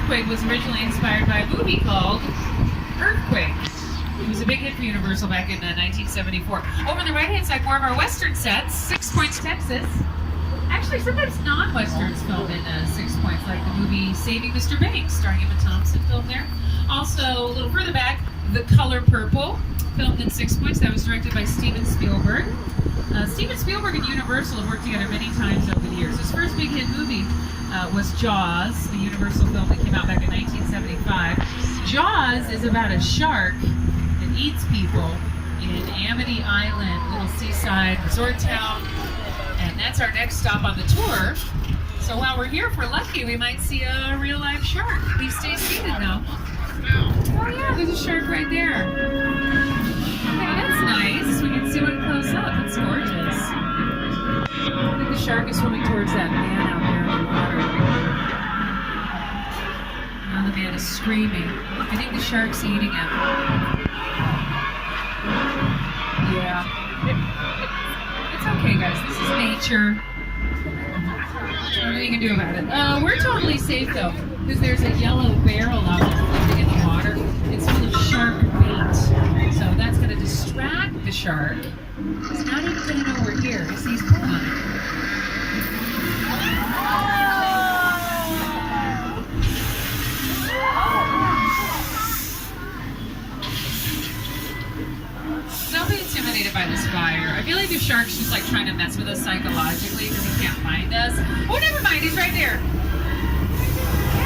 Earthquake was originally inspired by a movie called Earthquake. It was a big hit for Universal back in 1974. Over on the right-hand side, more of our Western sets. 6 Points, Texas. Actually, sometimes non-Westerns filmed in 6 Points, like the movie Saving Mr. Banks, starring Emma Thompson, filmed there. Also, a little further back, The Color Purple, filmed in 6 Points. That was directed by Steven Spielberg. Steven Spielberg and Universal have worked together many times over the years. His first big hit movie was Jaws, the Universal film that came out back in 1975. Jaws is about a shark that eats people in Amity Island, little seaside resort town. And that's our next stop on the tour. So while we're here, if we're lucky, we might see a real live shark. Please stay seated though. Oh yeah, there's a shark right there. Okay, that's nice. We can see one close up. It's gorgeous. I think the shark is swimming towards that man out there in the water. Now the man is screaming. I think the shark's eating him. Yeah. It's okay, guys. This is nature. Nothing you can do about it. We're totally safe though, because there's a yellow barrel out there floating in the water. It's full of shark bait. So that's going to distract the shark. It's not even going to know we're here. He sees pulling on it. Don't be intimidated by this fire. I feel like the shark's just like trying to mess with us psychologically because he can't find us. Oh, never mind. He's right there.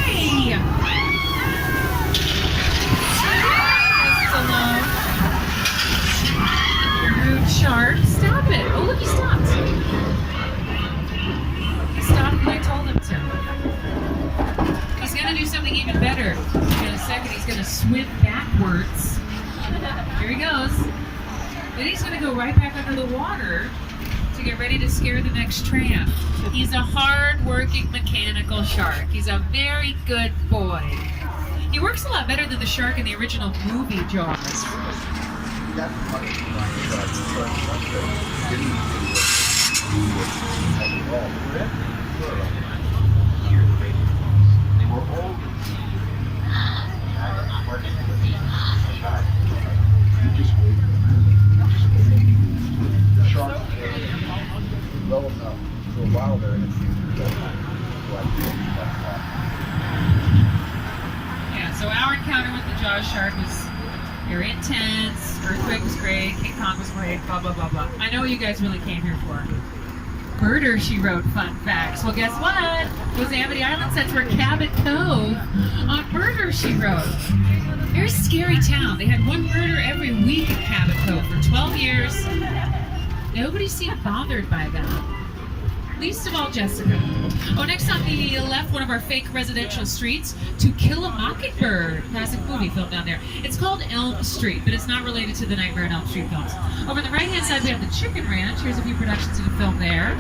Hey! Alone. Rude shark. Stop it. Oh, look, he stopped. He stopped when I told him to. He's going to do something even better. In a second, he's going to swim backwards. Here he goes. Then he's going to go right back under the water to get ready to scare the next tramp. He's a hard-working mechanical shark. He's a very good boy. He works a lot better than the shark in the original movie Jaws. Well enough for a while there in the future. Yeah, so our encounter with the Jaws shark was very intense. Earthquake was great. King Kong was great. Blah, blah, blah, blah. I know what you guys really came here for. Murder, She Wrote fun facts. Well, guess what? Those Amity Island sets were Cabot Cove on Murder, She Wrote. They're a scary town. They had one murder every week at Cabot Cove for 12 years. Nobody seemed bothered by that. Least of all Jessica. Oh, next on the left, one of our fake residential streets, To Kill a Mockingbird. Classic movie filmed down there. It's called Elm Street, but it's not related to the Nightmare on Elm Street films. Over on the right-hand side, we have the Chicken Ranch. Here's a few productions that have filmed there.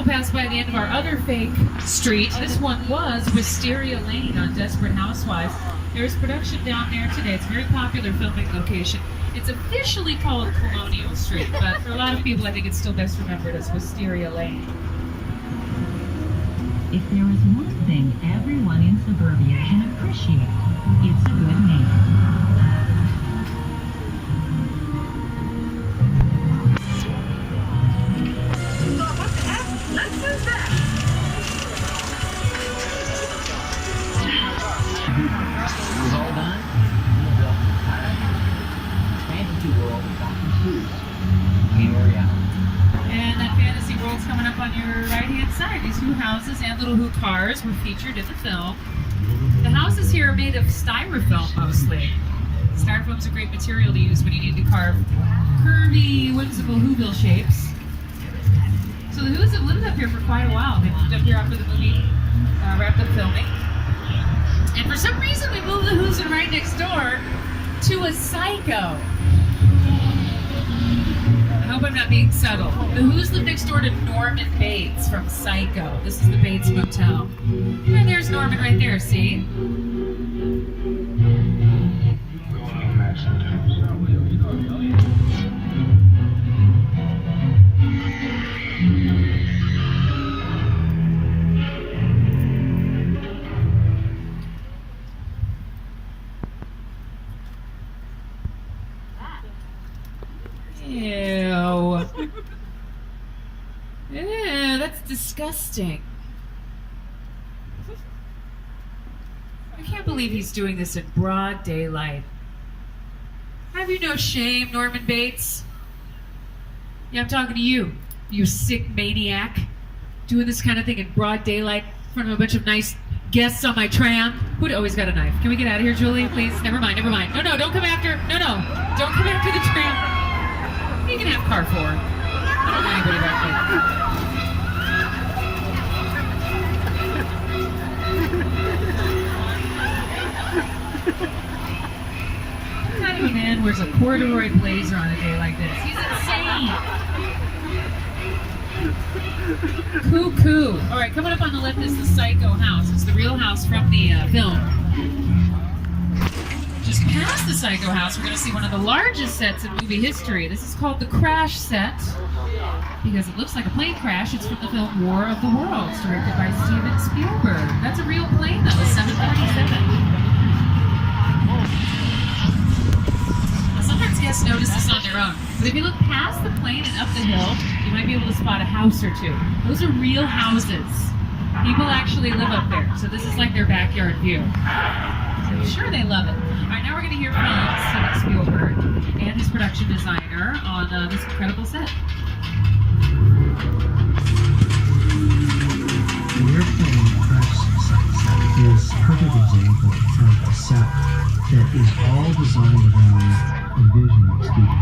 Pass by the end of our other fake street. This one was Wisteria Lane on Desperate Housewives. There's production down there today. It's a very popular filming location. It's officially called Colonial Street, but for a lot of people, I think it's still best remembered as Wisteria Lane. If there is one thing everyone in suburbia can appreciate, it's a good name. And that fantasy world's coming up on your right-hand side. These Who houses and little Who cars were featured in the film. The houses here are made of styrofoam mostly. Styrofoam's a great material to use when you need to carve curvy, whimsical Whoville shapes. So the Who's have lived up here for quite a while. They moved up here after the movie wrapped up filming. And for some reason, we moved the Who's right next door to a Psycho. I hope I'm not being subtle. The Who's live next door to Norman Bates from Psycho. This is the Bates Motel. And there's Norman right there, see? Ew. Ew, that's disgusting. I can't believe he's doing this in broad daylight. Have you no shame, Norman Bates? Yeah, I'm talking to you, you sick maniac. Doing this kind of thing in broad daylight in front of a bunch of nice guests on my tram. Who'd always got a knife? Can we get out of here, Julie, please? Never mind. No, don't come after. No. Don't come after the tram. You can have car 4. I don't know anybody back there. What kind of a man wears a corduroy blazer on a day like this? He's insane. Cuckoo. All right, coming up on the left is the Psycho house. It's the real house from the film. Just past the Psycho house, we're going to see one of the largest sets in movie history. This is called the Crash set because it looks like a plane crash. It's from the film War of the Worlds, directed by Steven Spielberg. That's a real plane, though, a 737. Now, sometimes guests notice this on their own, but if you look past the plane and up the hill, you might be able to spot a house or two. Those are real houses. People actually live up there, so this is like their backyard view. So I'm sure they love it. All right, now we're going to hear from Steven Spielberg and his production designer on this incredible set. The airplane crash set is a perfect example of a set that is all designed around a vision of Steven.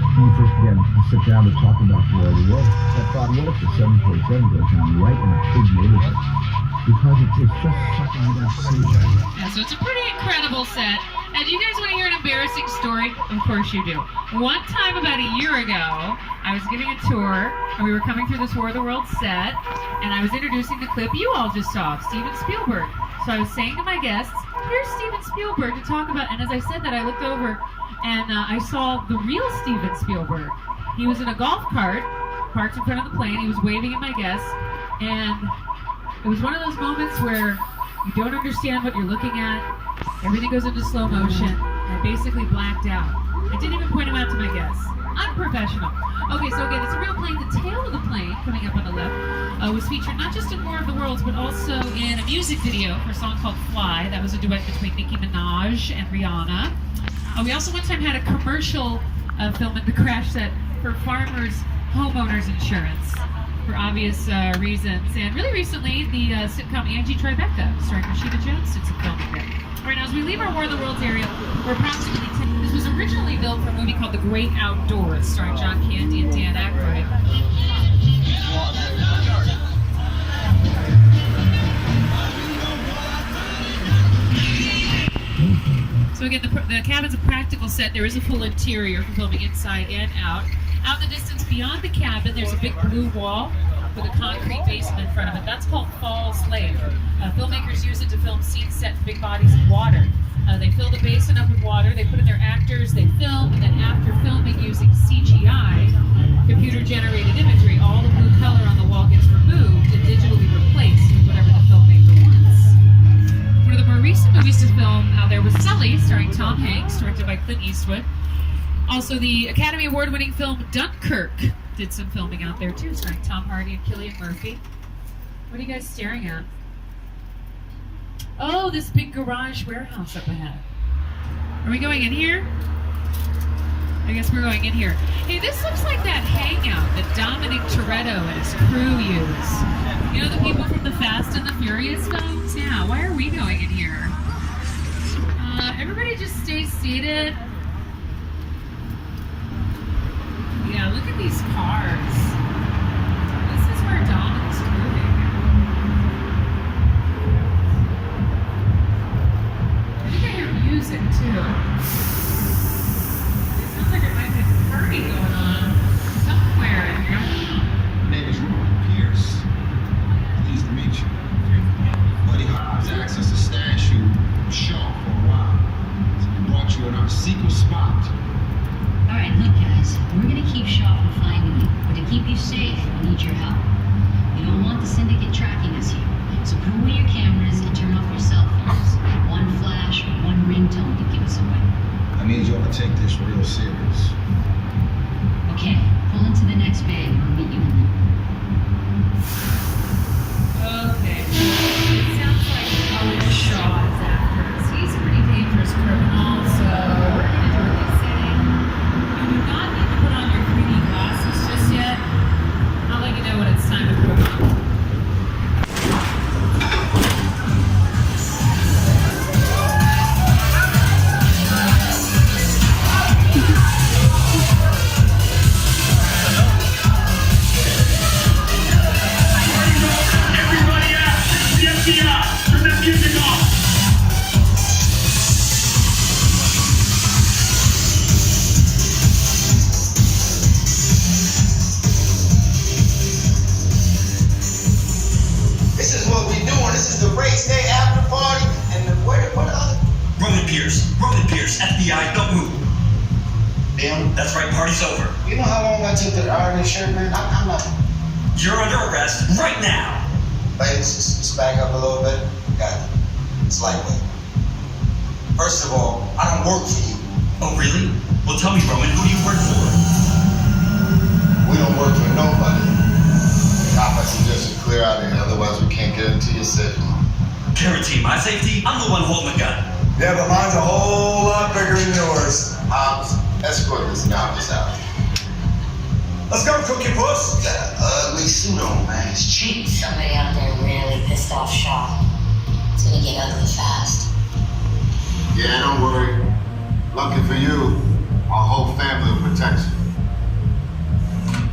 When you first began to sit down to talk about the world, I thought, what if the 747 goes down right in a big neighborhood? Because it's just something you don't see. Yeah, so it's a pretty incredible set. And do you guys want to hear an embarrassing story? Of course you do. One time about a year ago, I was giving a tour, and we were coming through this War of the Worlds set, and I was introducing the clip you all just saw of Steven Spielberg. So I was saying to my guests, here's Steven Spielberg to talk about, and as I said that, I looked over, and I saw the real Steven Spielberg. He was in a golf cart, parked in front of the plane, he was waving at my guests, and it was one of those moments where you don't understand what you're looking at. Everything goes into slow motion. I basically blacked out. I didn't even point him out to my guests. Unprofessional. Okay, so again, it's a real plane. The tail of the plane, coming up on the left, was featured not just in War of the Worlds, but also in a music video for a song called Fly. That was a duet between Nicki Minaj and Rihanna. We also one time had a commercial film at the crash set for Farmers Homeowners Insurance, for obvious reasons. And really recently, the sitcom Angie Tribeca, starring Rashida Jones, did some filming there. All right, now as we leave our War of the Worlds area, we're approximately 10. This was originally built for a movie called The Great Outdoors, starring John Candy and Dan Aykroyd. So again, the cabin's a practical set. There is a full interior for filming inside and out. Out in the distance beyond the cabin, there's a big blue wall with a concrete basement in front of it. That's called Falls Lake. Filmmakers use it to film scenes set in big bodies of water. They fill the basin up with water, they put in their actors, they film, and then after filming using CGI, computer-generated imagery, all the blue color on the wall gets removed and digitally replaced with whatever the filmmaker wants. One of the more recent movies to film there was Sully, starring Tom Hanks, directed by Clint Eastwood. Also, the Academy Award-winning film Dunkirk did some filming out there too, starring Tom Hardy and Cillian Murphy. What are you guys staring at? Oh, this big garage warehouse up ahead. Are we going in here? I guess we're going in here. Hey, this looks like that hangout that Dominic Toretto and his crew use. You know, the people from the Fast and the Furious films? Yeah, why are we going in here? Everybody just stay seated. Yeah, look at these cars. This is where Dominic's moving. I think I hear music too. It sounds like there might be a party going on somewhere in here. My name is Roy Pierce. Pleased to meet you. Buddy Hopkins access to stash you, Shaw. spot. Alright, look guys, we're gonna keep Shaw from finding you, but to keep you safe, we need your help. You don't want the syndicate tracking us here, so put away your cameras and turn off your cell phones. One flash, one ringtone to give us away. I need you to take this real serious. Okay, pull into the next bay and we'll meet you in there. Okay. It sounds like Owen Shaw is after us. He's a pretty dangerous criminal, so we're gonna do what they say. You do not need to put on your 3D glasses just yet. I'll let you know when it's time to put them on. Everybody out! The FBI! Turn that music off! This is what we doing. This is the race day after party, and what the other? Roman Pierce, FBI, don't move. Damn. That's right, party's over. You know how long I took to iron this shirt, man? I'm not. You're under arrest right now. Ladies, just back up a little bit. Got it. It's lightweight. First of all, I don't work for you. Oh, really? Well, tell me, Roman, who do you work for? We don't work for nobody. I suggest you clear out of here, otherwise we can't get into your safety. Guarantee my safety? I'm the one holding the gun. Yeah, but mine's a whole lot bigger than yours. Escort this novice out. Let's go, Cookie Puss. Got an ugly suit on, man. It's cheap. Somebody out there really pissed off Shaw. It's gonna get ugly fast. Yeah, don't worry. Lucky for you, our whole family will protect you.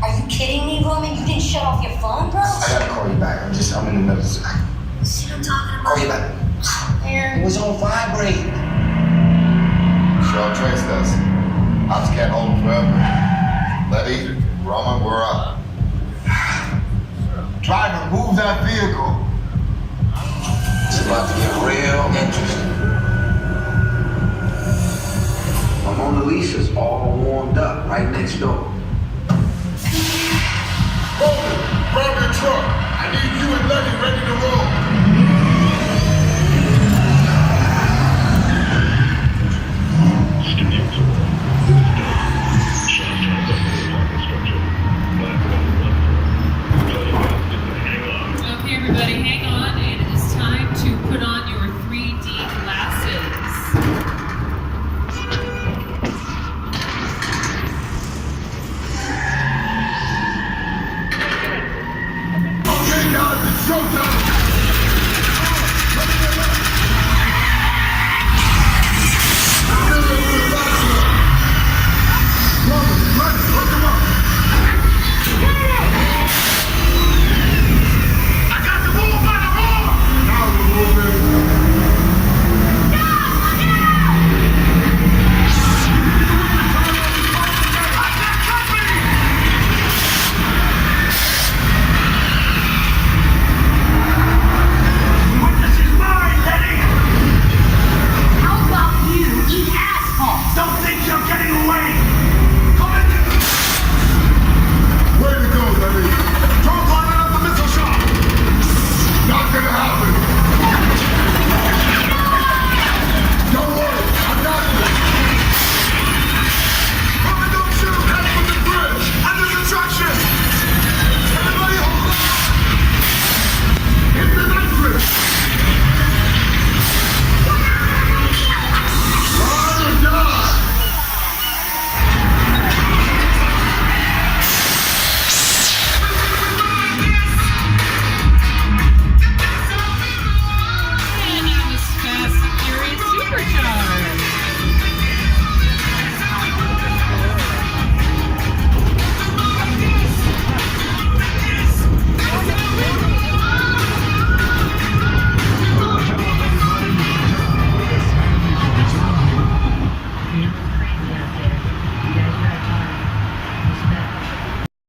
Are you kidding me, Roman? You didn't shut off your phone, bro? I gotta call you back. I'm in the middle of See what I'm talking about? Call you back. Man. It was on vibrate. Shaw traced us. I just can't hold him forever. Let either. Roman, we're up. Driver, move that vehicle. It's about to get real interesting. My Mona Lisa's all warmed up right next door. Roman, grab your truck. I need you and Lenny ready to roll.